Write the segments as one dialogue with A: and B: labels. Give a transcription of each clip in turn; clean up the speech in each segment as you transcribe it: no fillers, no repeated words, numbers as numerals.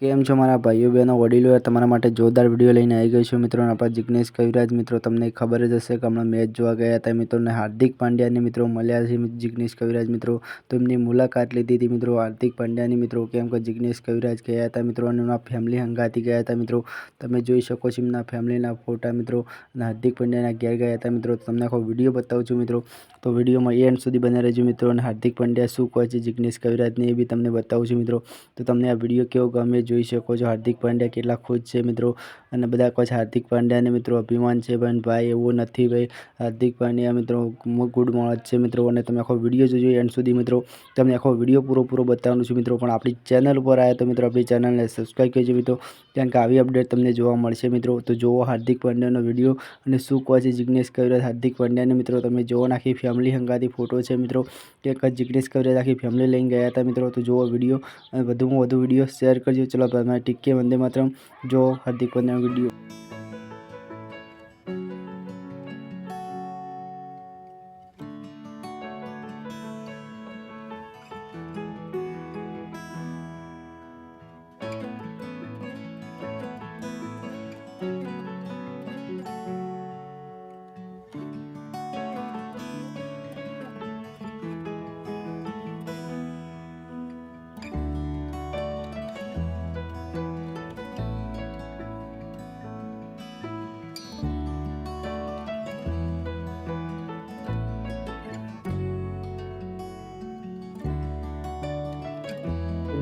A: કેમ છો મારા ભાઈઓ બહેનો વડીલો, તમારા માટે જોરદાર વિડીયો લઈને આવી ગયો છું મિત્રો. આપણા જિગ્નેશ કવિરાજ મિત્રો, તમને ખબર જ હશે કે હમણાં મેચ જોવા ગયા હતા મિત્રોને હાર્દિક પાંડ્યાને મિત્રો મળ્યા છે જિગ્નેશ કવિરાજ મિત્રો. તો એમની મુલાકાત લીધી હતી મિત્રો હાર્દિક પાંડ્યાની મિત્રો, કેમ કે જિગ્નેશ કવિરાજ ગયા હતા મિત્રો અને એમના ફેમિલી હંગાથી ગયા હતા મિત્રો. તમે જોઈ શકો છો એમના ફેમિલીના ફોટા મિત્રો અને હાર્દિક પાંડ્યાના ઘેર ગયા હતા મિત્રો. તમને આખો વિડીયો બતાવું છું મિત્રો, તો વિડીયોમાં એન્ડ સુધી બને રહેજો મિત્રો. અને હાર્દિક પાંડ્યા શું કહે છે જિગ્નેશ કવિરાજને એ બી તમને બતાવું છું મિત્રો. તો તમને આ વિડીયો કેવો ગમે જોઈ શકો છો. હાર્દિક પાંડ્યા કેટલા ખુશ છે મિત્રો અને બધા કહે છે હાર્દિક પાંડ્યાને મિત્રો અભિમાન છે પણ ભાઈ એવું નથી ભાઈ. હાર્દિક પાંડ્યા મિત્રો ગુડ માણસ છે મિત્રો અને તમે આખો વિડીયો જોજો એન્ડ સુધી મિત્રો. તમને આખો વિડીયો પૂરો બતાવવાનું છું મિત્રો. પણ આપણી ચેનલ ઉપર આવ્યા તો મિત્રો આપણી ચેનલને સબસ્ક્રાઈબ કરજો મિત્રો, કારણ કે આવી અપડેટ તમને જોવા મળશે મિત્રો. તો જુઓ હાર્દિક પાંડ્યાનો વિડીયો અને શું કહે છે જિગ્નેશ કવિરાજ હાર્દિક પાંડ્યાને મિત્રો. તમે જુઓ આખી ફેમિલી હંગાથી ફોટો છે મિત્રો, એક જ જિગ્નેશ કવિરાજ આખી ફેમિલી લઈને ગયા હતા મિત્રો. તો જુઓ વિડીયો અને વધુમાં વધુ વિડીયો શેર કરજો. ચલો ભાઈ ટીકે વંદે માતરમ. જો હાર્દિક પાંડ્યાનો વિડીયો.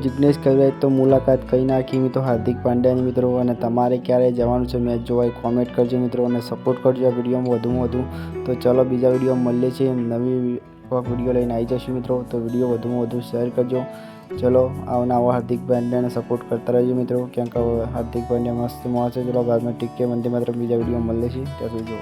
A: જિગ્નેશ કવિરાજ તો મુલાકાત કહી નાખી મિત્રો હાર્દિક પાંડ્યાની મિત્રો. અને તમારે ક્યારે જવાનું છે મેચ જોવા એ કોમેન્ટ કરજો મિત્રો અને સપોર્ટ કરજો આ વિડીયોમાં વધુમાં વધુ. તો ચલો બીજા વિડીયોમાં મળીએ છીએ, નવી વિડીયો લઈને આવી જશું મિત્રો. તો વિડીયો વધુમાં વધુ શેર કરજો. ચલો આવા હાર્દિક પાંડ્યાને સપોર્ટ કરતા રહેજો મિત્રો, કેમ કે હાર્દિક પાંડ્યા મસ્ત માણસ છે. ચલો બાદમાં ટીકે વંદે માતરમ બીજા વિડીયોમાં મળીએ છીએ ત્યાં સુધી.